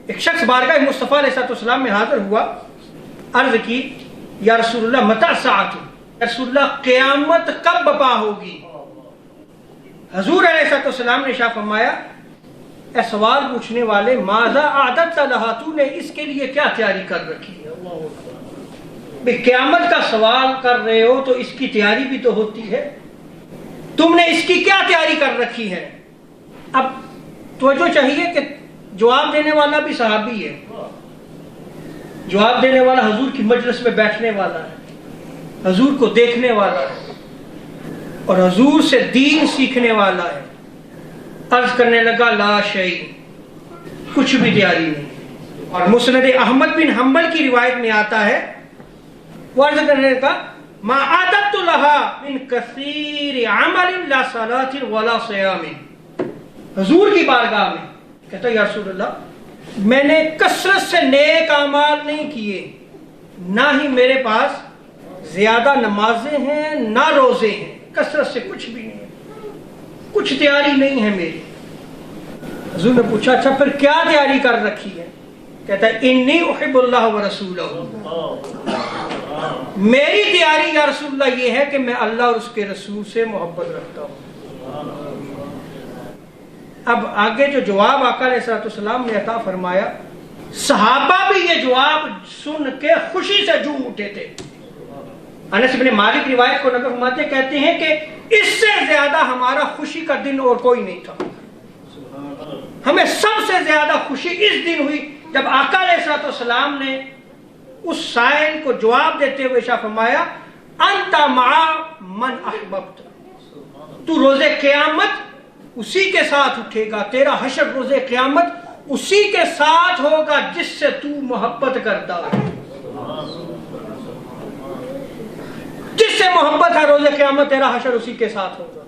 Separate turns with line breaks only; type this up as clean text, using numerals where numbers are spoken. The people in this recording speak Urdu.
ایک شخص بارگاہ مصطفیٰ علیہ السلام میں حاضر ہوا، عرض کی یا رسول اللہ متی الساعۃ، رسول اللہ قیامت کب برپا ہوگی؟ حضور علیہ السلام نے ارشاد فرمایا، اے سوال پوچھنے والے، ماذا اعددت لہا، تو نے اس کے لیے کیا تیاری کر رکھی ہے؟ بھئی قیامت کا سوال کر رہے ہو تو اس کی تیاری بھی تو ہوتی ہے، تم نے اس کی کیا تیاری کر رکھی ہے؟ اب توجہ چاہیے کہ جواب دینے والا بھی صحابی ہے، جواب دینے والا حضور کی مجلس میں بیٹھنے والا ہے، حضور کو دیکھنے والا ہے اور حضور سے دین سیکھنے والا ہے۔ عرض کرنے لگا لا شیء، کچھ بھی تیاری نہیں۔ اور مسند احمد بن حنبل کی روایت میں آتا ہے، وہ عرض کرنے لگا ما اعددت لها من کثیر عمل لا صلاۃ ولا صیام، حضور کی بارگاہ میں کہتا یا رسول اللہ میں نے کثرت سے نیک اعمال نہیں کیے، نہ ہی میرے پاس زیادہ نمازیں ہیں نہ روزے ہیں، کثرت سے کچھ بھی نہیں، کچھ تیاری نہیں ہے میری۔ حضور نے پوچھا اچھا پھر کیا تیاری کر رکھی ہے؟ کہتا ہے انی احب اللہ ورسولہ، میری تیاری یا رسول اللہ یہ ہے کہ میں اللہ اور اس کے رسول سے محبت رکھتا ہوں۔ اب آگے جو جواب آقا علیہ السلام نے عطا فرمایا، صحابہ بھی یہ جواب سن کے خوشی سے جھوم اٹھے تھے۔ انس بن مالک روایت کو نقل فرماتے کہتے ہیں کہ اس سے زیادہ ہمارا خوشی کا دن اور کوئی نہیں تھا، ہمیں سب سے زیادہ خوشی اس دن ہوئی جب آقا علیہ السلام نے اس سائل کو جواب دیتے ہوئے ارشاد فرمایا انت مع من احببت، تو روز قیامت اسی کے ساتھ اٹھے گا، تیرا حشر روز قیامت اسی کے ساتھ ہوگا جس سے تو محبت کرتا ہے، جس سے محبت ہے روز قیامت تیرا حشر اسی کے ساتھ ہوگا۔